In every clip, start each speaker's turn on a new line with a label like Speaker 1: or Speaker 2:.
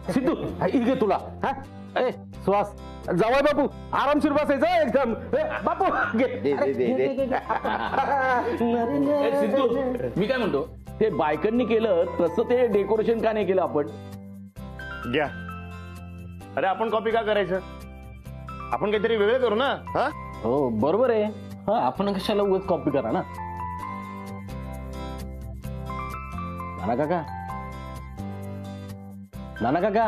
Speaker 1: सिद्धू ही घे तुला. हा ए श्वास जावाय बापू आरामशीर बसायचं एकदम. बापू
Speaker 2: सिद्धू मी काय म्हणतो ते बायकांनी केलं तसं ते डेकोरेशन का नाही केलं आपण.
Speaker 3: घ्या. अरे आपण कॉपी का करायचं, आपण काहीतरी वेगळं करू ना. हा
Speaker 2: हो बरोबर आहे. हा आपण कशाला उगाच कॉपी करा ना. नाना काका नाना काका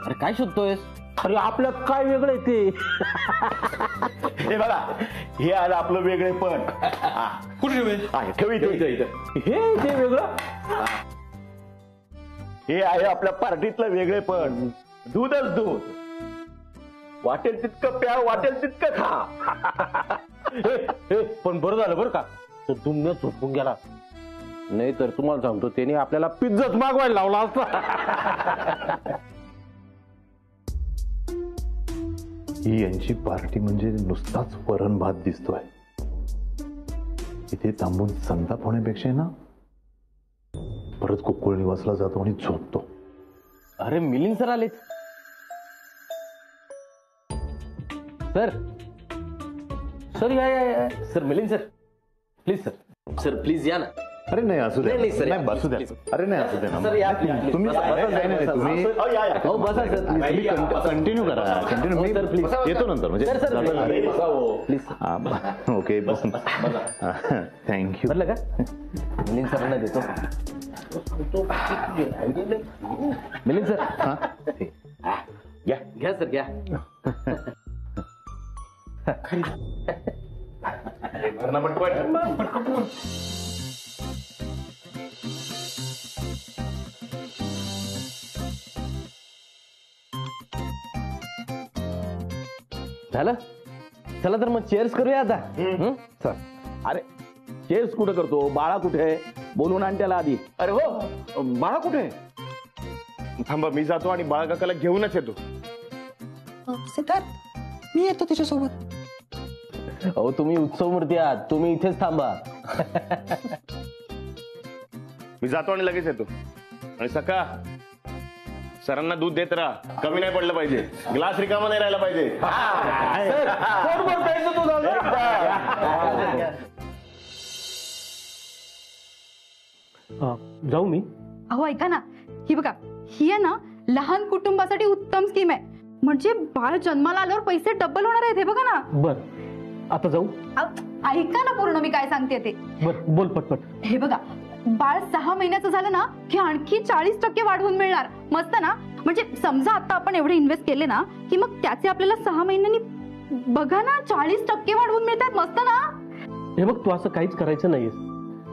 Speaker 2: अरे काय शोधतोयस.
Speaker 1: अरे आपल्यात काय वेगळं आहे ते.
Speaker 3: हे बघा हे आलं आपलं वेगळे पण. कुठे ठेवी
Speaker 1: हे ते वेगळं.
Speaker 3: हे आहे आपल्या पार्टीतलं वेगळे पण. दूधच दूध, वाटेल तितकं प्या वाटेल तितकं खा.
Speaker 1: पण बरं झालं बरं का तर तुम्ही झोपून गेला, नाही तर तुम्हाला सांगतो त्याने आपल्याला पिझ्झाच मागवायला लावला असता.
Speaker 4: ही यांची पार्टी म्हणजे नुसताच वरण भात दिसतोय. इथे थांबून संताप होण्यापेक्षा ना परत गोकुळ निवासला जातो आणि झोपतो.
Speaker 2: अरे मिलिंद सर आलेत. सर सर या sir Milind sir please sir please या ना.
Speaker 4: अरे नाही असू द्या, नाही बसू द्या. अरे नाही असू द्या ना तुम्ही. तुम्ही कंटिन्यू करा. कंटिन्यू मी प्लीज येतो नंतर म्हणजे. Okay thank you.
Speaker 2: बरं का मिलिंद सरांना देतो. मिलिंद सर हा घ्या घ्या सर घ्या. झालं. चला तर मग चेअर्स करूया आता. चल. अरे चेअर्स कुठे करतो, बाळा कुठे बोलून आण त्याला आधी.
Speaker 3: अरे हो बाळा कुठे. थांबा मी जातो आणि बाळा काकाला घेऊनच येतो.
Speaker 5: सिद्धार्थ मी येतो तिच्यासोबत.
Speaker 2: अहो तुम्ही उत्सव मूर्ती आहात, तुम्ही इथेच थांबा.
Speaker 3: मी जातो आणि लगेच येतो. आणि सका सरांना दूध देत राहा, कमी नाही पडलं पाहिजे. ग्लास रिकामा नाही राहिला पाहिजे.
Speaker 1: जाऊ मी.
Speaker 6: अहो ऐका ना, ही बघा ही आहे ना लहान कुटुंबासाठी उत्तम स्कीम आहे. म्हणजे बाळ जन्माला आल्यावर पैसे डबल होणार आहेत. हे बघा ना.
Speaker 1: बर आता जाऊ.
Speaker 6: ऐका ना पूर्ण मी काय सांगते ते.
Speaker 1: बर बोल पटपट.
Speaker 6: हे बघा बाळ 6 महिन्याचं झालं ना की आणखी 40% वाढवून मिळणार. मस्त ना. म्हणजे समजा आता आपण एवढे इन्व्हेस्ट केले ना की मग त्याचे आपल्याला 6 महिन्यांनी बघा ना 40% वाढवून मिळतात. मस्त ना.
Speaker 1: हे बघ तू असं काहीच करायचं नाहीयेस.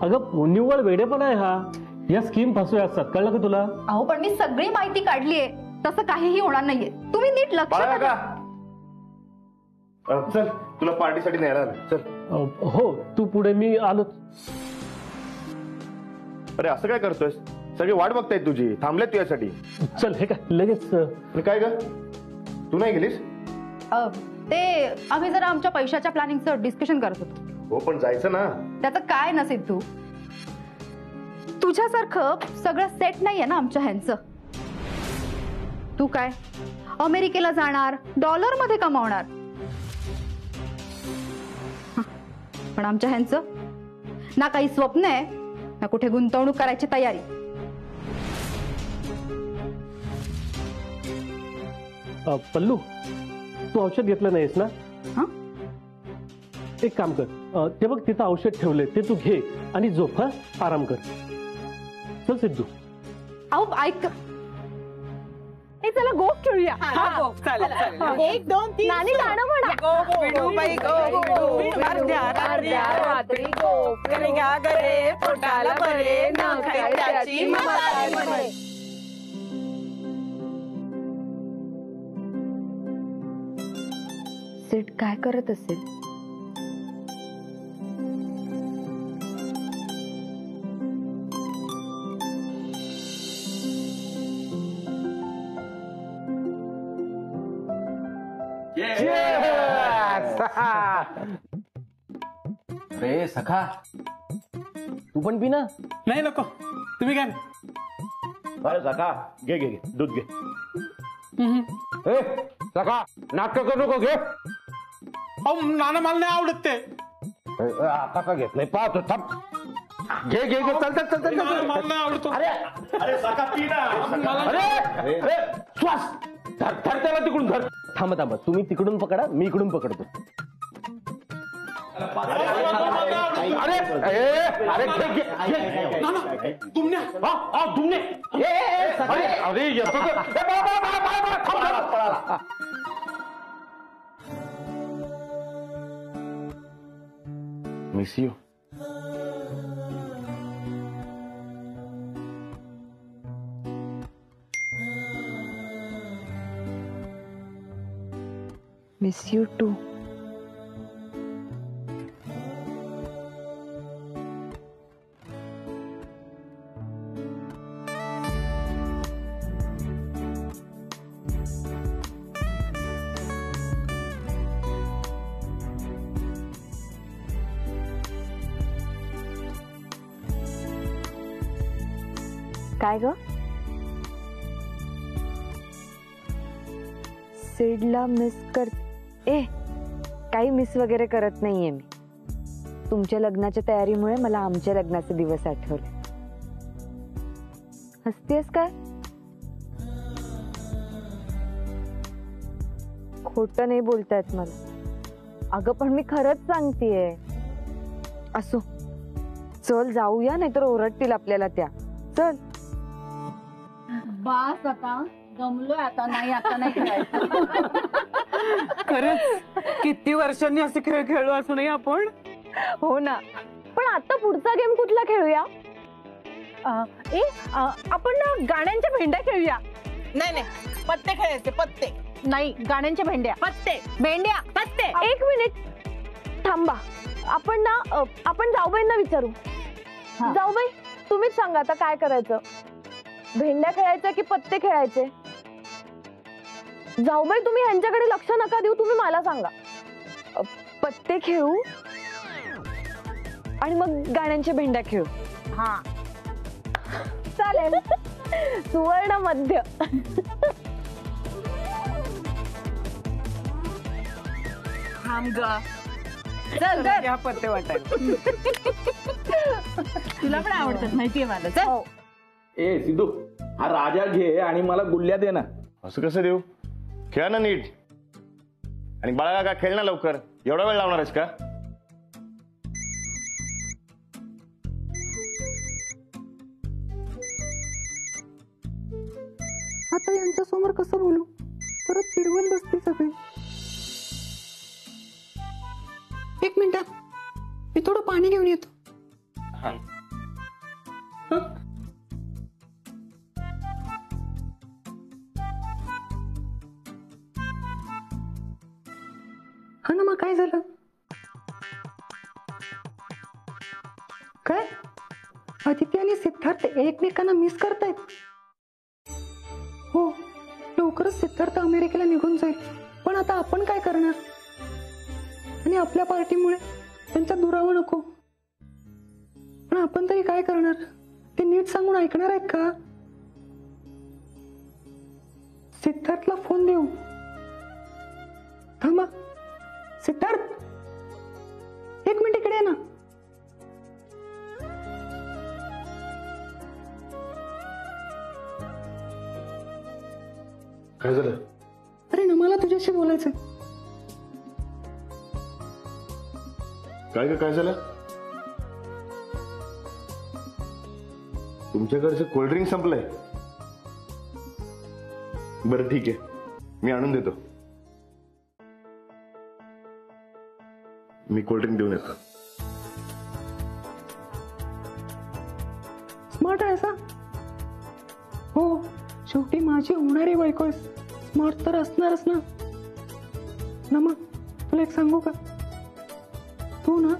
Speaker 1: अगं निव्वळ वेडेपणा आहे हा. या स्कीम फसव्या असतात, कळलं का तुला.
Speaker 6: अहो पण मी सगळी माहिती काढलीये, तसं काहीही होणार नाहीये. तुम्ही नीट लक्ष द्या.
Speaker 3: चल तुला पार्टीसाठी न्यायला आलं. चल.
Speaker 1: हो तू पुढे, मी आलो.
Speaker 3: अरे असं काय करतोय, सगळे वाट बघतायत तुझी, थांबलेत तुझ्यासाठी.
Speaker 1: चल हे काय लगेच.
Speaker 3: काय ग तू नाही गेलीस.
Speaker 6: ते आम्ही जरा आमच्या पैशाच्या प्लॅनिंगचं डिस्कशन करत होतो.
Speaker 3: हो पण जायचं ना.
Speaker 6: त्याचं काय ना सिद्धू, तुझ्यासारखं सगळं सेट नाहीये ना आमच्या ह्यांचं. तू काय अमेरिकेला जाणार, डॉलर मध्ये कमावणार. पण आमच्या ह्यांचं ना काही स्वप्न आहे ना कुठे गुंतवणूक करायची तयारी.
Speaker 1: पल्लू तू औषध घेतलं नाहीस ना. एक काम कर, ते बघ तिथं औषध ठेवले ते तू घे आणि झोप. हा आराम कर. चल सिद्धू.
Speaker 6: अहो ऐक, चला गोफ खेळूया.
Speaker 5: 1 2 3
Speaker 6: नानी गाणं म्हणा.
Speaker 5: पोटाला बरे न खायची मलाई.
Speaker 6: सिड काय करत असेल.
Speaker 2: रे सखा तू पण पी ना.
Speaker 7: नाही नको, तुम्ही काय.
Speaker 1: अरे सका घे घे घे दूध घे. ए सका नाटक करू नको घे.
Speaker 7: नाना मला नाही आवडत ते.
Speaker 1: आता का घेत नाही पाहतो थांब. घे घे घे चल चल चल चल
Speaker 7: मला नाही आवडतो.
Speaker 3: अरे सका पी ना.
Speaker 1: अरे श्वास धर धर त्याला तिकडून धर.
Speaker 2: थांबा थांबा, तुम्ही तिकडून पकडा, मी इकडून पकडतो.
Speaker 1: अरे अरे घे घे घे.
Speaker 7: तुमने
Speaker 1: हा तुमने अरे येतो
Speaker 3: miss you.
Speaker 8: Miss you too. काय ग? सिडला मिस कर. काही मिस वगैरे करत नाहीये मी. तुमच्या लग्नाच्या तयारीमुळे मला आमच्या लग्नाचे दिवस आठवले. हसतेस काय? खोटं नाही बोलतायत मला. अगं पण मी खरंच सांगतेय. असो चल जाऊया, नाहीतर ओरडतील आपल्याला त्या. चल.
Speaker 6: बास आता जमलोय. आता नाही खेळायचं.
Speaker 5: खरंच किती वर्षांनी असे खेळ खेळलो असू नाही आपण.
Speaker 8: हो ना. पण आता पुढचा गेम कुठला खेळूया?
Speaker 5: आपण ना गाण्यांच्या भेंड्या खेळूया. नाही नाही पत्ते खेळायचे. पत्ते
Speaker 6: नाही, गाण्यांच्या भेंड्या.
Speaker 5: पत्ते
Speaker 6: भेंड्या.
Speaker 5: पत्ते.
Speaker 8: एक मिनिट थांबा. आपण जाऊबाईंना विचारू. जाऊबाई तुम्हीच सांगा आता काय करायचं. भेंड्या खेळायच्या की पत्ते खेळायचे? जाऊबाई तुम्ही ह्यांच्याकडे लक्ष नका देऊ, तुम्ही मला सांगा. पत्ते खेळू आणि मग गाण्यांच्या भेंड्या खेळू.
Speaker 5: हा
Speaker 8: चालेल. सुवर्ण मध्य.
Speaker 5: थांब ग. चल चल पत्ते वाटायला. तुला पण आवडतात माहितीये मला. चल.
Speaker 2: ए सिद्धू, हा राजा घे आणि मला गुल्ल्या दे ना.
Speaker 3: असं कसं देऊ? खेळा ना नीट. आणि बाळा का खेळ ना लवकर. एवढा वेळ लावणार आहेस का?
Speaker 5: आता यांच्या समोर कसं बोलू? परत चिडवून बसते सगळे. एक मिनिट मी थोडं पाणी घेऊन येतो. हा ना, मग काय झालं? काय आदित्य आणि सिद्धार्थ एकमेकांना मिस करतायत? हो, लवकरच सिद्धार्थ अमेरिकेला निघून जाईल. पण आता आपण काय करणार? आणि आपल्या पार्टीमुळे त्यांच्या दुरावं नको. पण आपण तरी काय करणार? ते नीट सांगून ऐकणार आहेत का? सिद्धार्थला फोन देऊ. थांबा सिद्धार्थ, एक मिनिट इकडे ना.
Speaker 4: काय झालं?
Speaker 5: अरे ना, मला तुझ्याशी बोलायचंय.
Speaker 3: काय झालं? तुमच्याकडचं कोल्ड्रिंक संपलंय? बरं ठीक आहे, मी आणून देतो. मी कोल्ड्रिंक देऊन येतो.
Speaker 5: स्मार्ट आहे सा. हो, शेवटी माझी होणारी बायको. स्मार्ट तर असणारच ना. ना मग तुला एक सांगू का? तू ना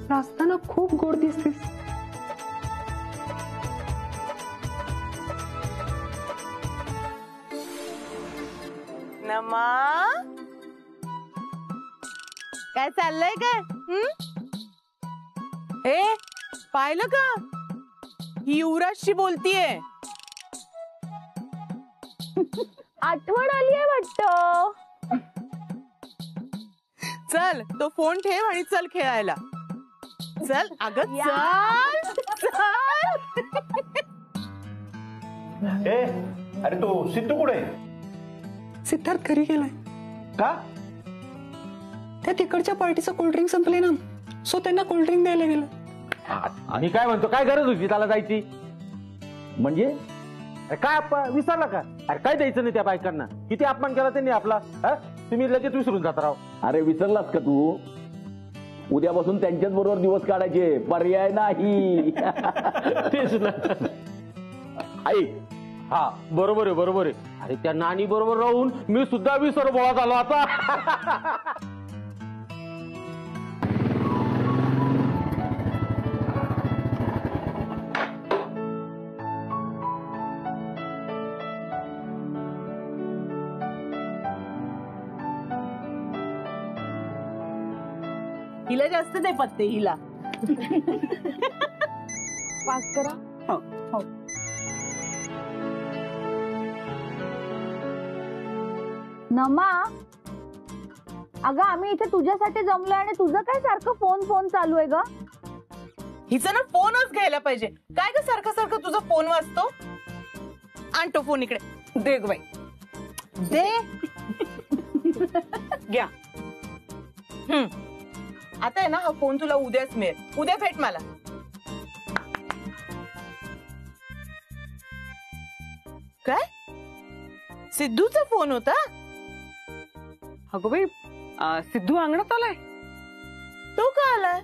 Speaker 5: नाचताना खूप गोड दिसतेस. नमा काय चाललंय काय? ए पाहिलं का? ही युवराजशी बोलतीये.
Speaker 8: आठवण आली आहे वाटतं.
Speaker 9: चल तो फोन ठेव आणि चल खेळायला. चल अगं चल.
Speaker 4: अरे तो सिद्धू कुठे?
Speaker 5: सिद्धार्थ घरी गेलाय.
Speaker 4: का?
Speaker 5: त्या तिकडच्या पार्टीचं कोल्ड्रिंक संपले ना, सो त्यांना कोल्ड्रिंक द्यायला गेलं.
Speaker 1: मी काय म्हणतो, काय गरज होती त्याला जायची?
Speaker 2: म्हणजे
Speaker 1: अरे काय विसरला का? अरे काय द्यायचं नाही त्या बायकांना? किती अपमान केला त्यांनी आपला. तुम्ही लगेच विसरून जाता राव.
Speaker 2: अरे विसरलास का तू? उद्यापासून त्यांच्याच बरोबर दिवस काढायचे, पर्याय नाही.
Speaker 1: तेच ना. ऐक, हा बरोबर आहे बरोबर आहे. अरे त्या नानी बरोबर राहून मी सुद्धा विसर बोळा झालो आता.
Speaker 9: हिला जास्त नाही पत्ते हिला.
Speaker 8: पास करा.
Speaker 9: हो हो.
Speaker 8: नमा, अगं आम्ही इथे तुझ्यासाठी जमलो आणि तुझं काय सारखं फोन फोन चालू आहे ग?
Speaker 9: हिचा ना फोनच घ्यायला पाहिजे. काय ग सारखं सारखं तुझा फोन वाजतो? आणतो फोन इकडे. दे ग बाई दे. घ्या. आता आहे ना हा फोन तुला उद्याच मिळेल. उद्या भेट मला. काय सिद्धूचा फोन होता?
Speaker 5: अगं बाई, सिद्धू अंगणात आलाय.
Speaker 9: तो का आलाय?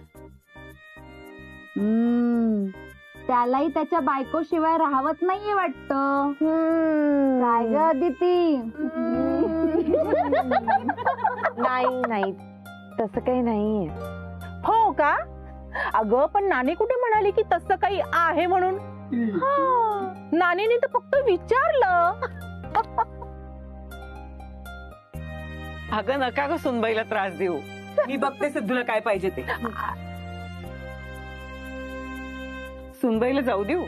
Speaker 8: त्यालाही त्याच्या बायको शिवाय राहावत नाहीये वाटतं. काय ग अदिती? नाही नाही तसं काही नाहीये.
Speaker 9: हो का? अगं पण नानी कुठे म्हणाली की तसं काही आहे म्हणून? नानीने तर फक्त विचारलं.
Speaker 5: अगं नका ग सुनबाईला त्रास देऊ. मी बघते सिद्धूला काय पाहिजे ते. सुनबाईला जाऊ देऊ.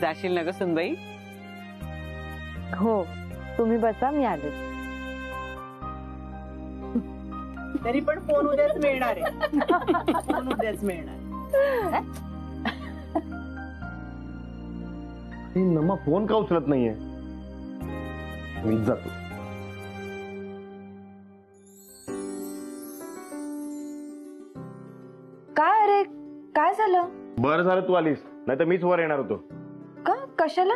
Speaker 5: जाशील ना ग सुनबाई?
Speaker 8: हो तुम्ही बसा, मी आले.
Speaker 9: तरी पण फोन उद्याच मिळणार आहे. फोन उद्याच मिळणार.
Speaker 3: नमा फोन का उचलत नाहीये? मी जातो.
Speaker 8: काय अरे काय झालं?
Speaker 3: बरं झालं तू आलीस, नाही तर मीच वर येणार होतो.
Speaker 8: का? कशाला?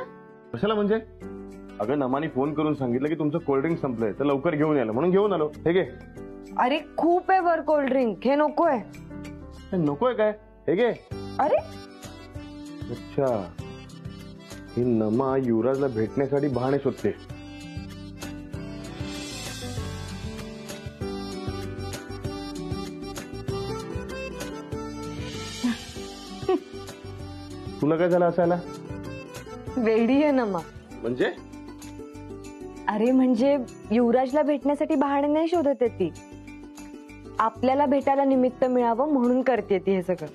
Speaker 3: कशाला म्हणजे? अगं नमानी फोन करून सांगितलं की तुमचं कोल्ड्रिंक संपलंय, तर लवकर घेऊन यायला, म्हणून घेऊन आलो. हे घे.
Speaker 8: अरे खूप आहे वर कोल्ड्रिंक, हे नकोय.
Speaker 3: नकोय काय? हे घे.
Speaker 8: अरे
Speaker 3: अच्छा, ही नमा युवराजला भेटण्यासाठी बहाणे शोधते. तुला काय झालं असायला?
Speaker 8: वेडी आहे नमा.
Speaker 3: म्हणजे?
Speaker 8: अरे म्हणजे युवराजला भेटण्यासाठी बहाणे नाही शोधत आहे ती. आपल्याला भेटायला निमित्त मिळावं म्हणून करते ती हे सगळं.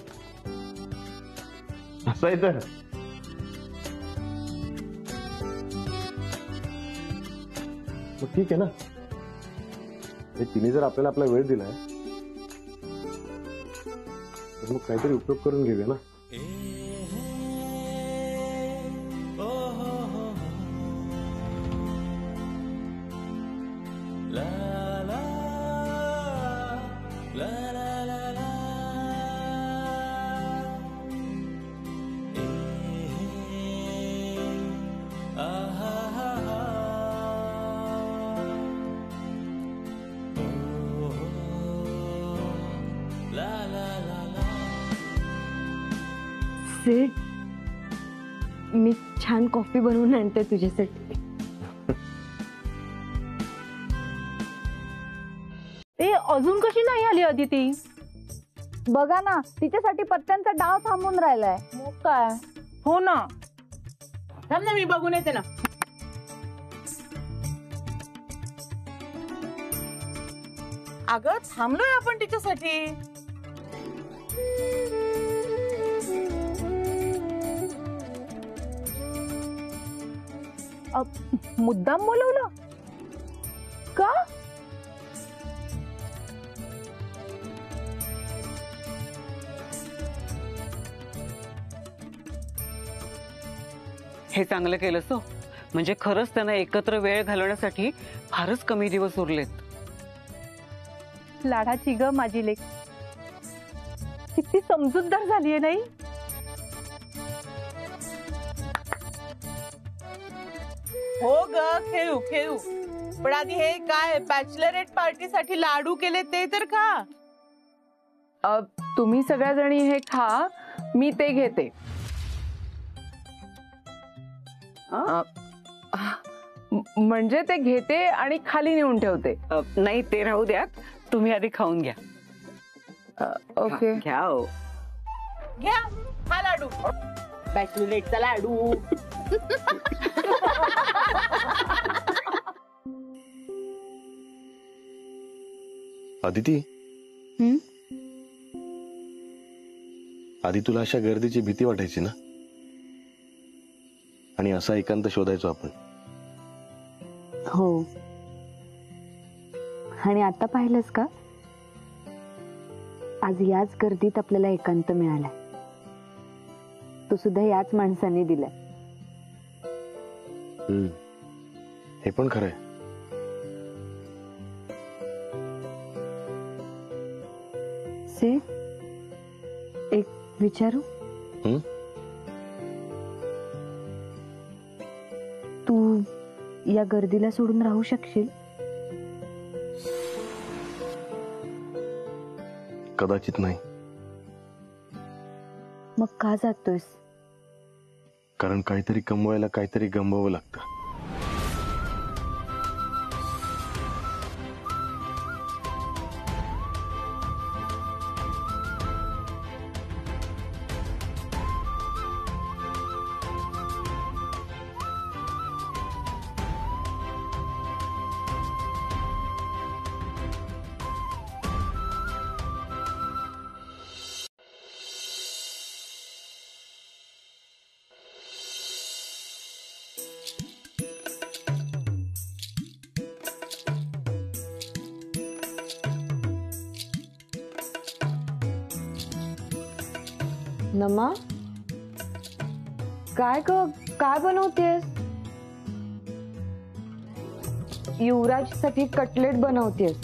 Speaker 3: असं आहे तर मग ठीक आहे ना. तिने जर आपल्याला आपला वेळ दिलाय तर मग काहीतरी उपयोग करून घेऊया ना.
Speaker 8: सेठ, मी छान कॉफी बनवून आणते तुझ्यासाठी.
Speaker 6: ए अजून कशी नाही आली अदिती?
Speaker 8: बघा ना, तिच्यासाठी पत्त्यांचा डाव थांबून राहिलाय.
Speaker 6: मग काय?
Speaker 9: हो ना. थांब ना, मी बघून येते ना. अगं थांबलोय आपण तिच्यासाठी.
Speaker 8: मुद्दाम बोलवलं का?
Speaker 10: हे चांगलं केलंस हो. म्हणजे खरंच त्यांना एकत्र वेळ घालवण्यासाठी फारच कमी दिवस उरलेत.
Speaker 8: लाडाची ग माझी लेक, किती समजूतदार झालीये नाही?
Speaker 9: हो ग, खेळू खेळू. पण आधी हे काय बॅचलरेट पार्टीसाठी लाडू केले ते तर खा.
Speaker 5: तुम्ही सगळ्या जणी हे खा, मी ते घेते. म्हणजे ते घेते आणि खाली नेऊन ठेवते.
Speaker 10: नाही ते राहू द्या, तुम्ही आधी खाऊन घ्या.
Speaker 5: ओके
Speaker 10: घ्या हो.
Speaker 9: घ्या हा लाडू, बॅचलरेटचा लाडू.
Speaker 3: अदिती, आधी तुला अशा गर्दीची भीती वाटायची ना, आणि असा एकांत शोधायचो आपण.
Speaker 11: हो, आणि आता पाहिलंस का, आज याच गर्दीत आपल्याला एकांत मिळालाय. तो सुद्धा याच माणसाने दिलाय.
Speaker 3: हे पण खरंय.
Speaker 11: सेठ, एक विचारू? तू या गर्दीला सोडून राहू शकशील?
Speaker 3: कदाचित नाही.
Speaker 11: मग का जातोयस?
Speaker 3: कारण काहीतरी कमवायला काहीतरी गमवावं लागतं.
Speaker 11: नमा, काय काय बनवतेस? युवराज साठी कटलेट बनवतेस,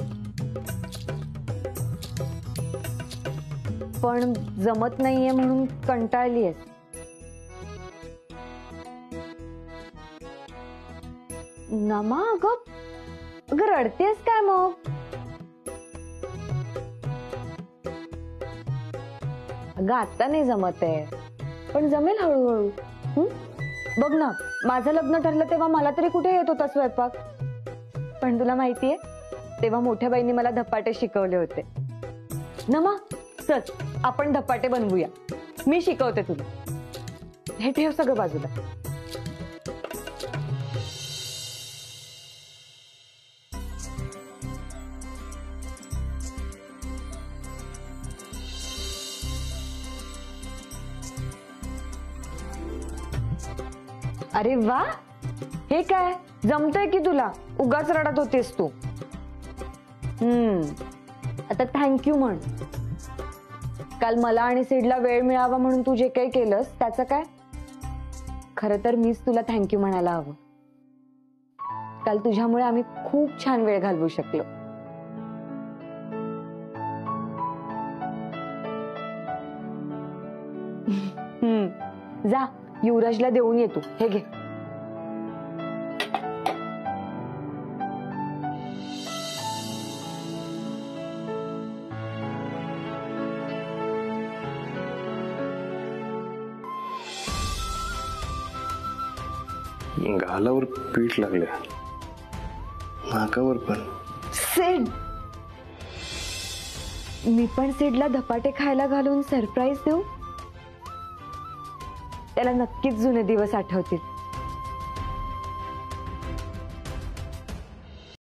Speaker 11: पण जमत नाहीये म्हणून कंटाळलीयस. नमा, अगं रडतेस काय मग? अगं आता नाही जमत आहे, पण जमेल हळूहळू. बघ ना, माझं लग्न ठरलं तेव्हा मला तरी कुठे येत होता स्वयंपाक. पण तुला माहितीये, तेव्हा मोठ्या बाईंनी मला धपाटे शिकवले होते. नमा, चल आपण धपाटे बनवूया. मी शिकवते तुला. हे ठेव सगळं बाजूला. अरे वा, हे काय जमतंय की तुला? उगाच रडत होतेस तू. आता थँक्यू म्हण. काल मला आणि सिडला वेळ मिळावा म्हणून तू जे काही केलंस त्याचं काय? खरं तर मीच तुला थँक्यू म्हणायला हवं. काल तुझ्यामुळे आम्ही खूप छान वेळ घालवू शकलो. जा, युवराजला देऊन येतो. हे घे.
Speaker 3: गालावर पीठ लागले, नाकावर पण.
Speaker 11: सिड, मी पण सिडला धपाटे खायला घालून सरप्राईज देऊ. त्याला नक्कीच जुने दिवस आठवतील.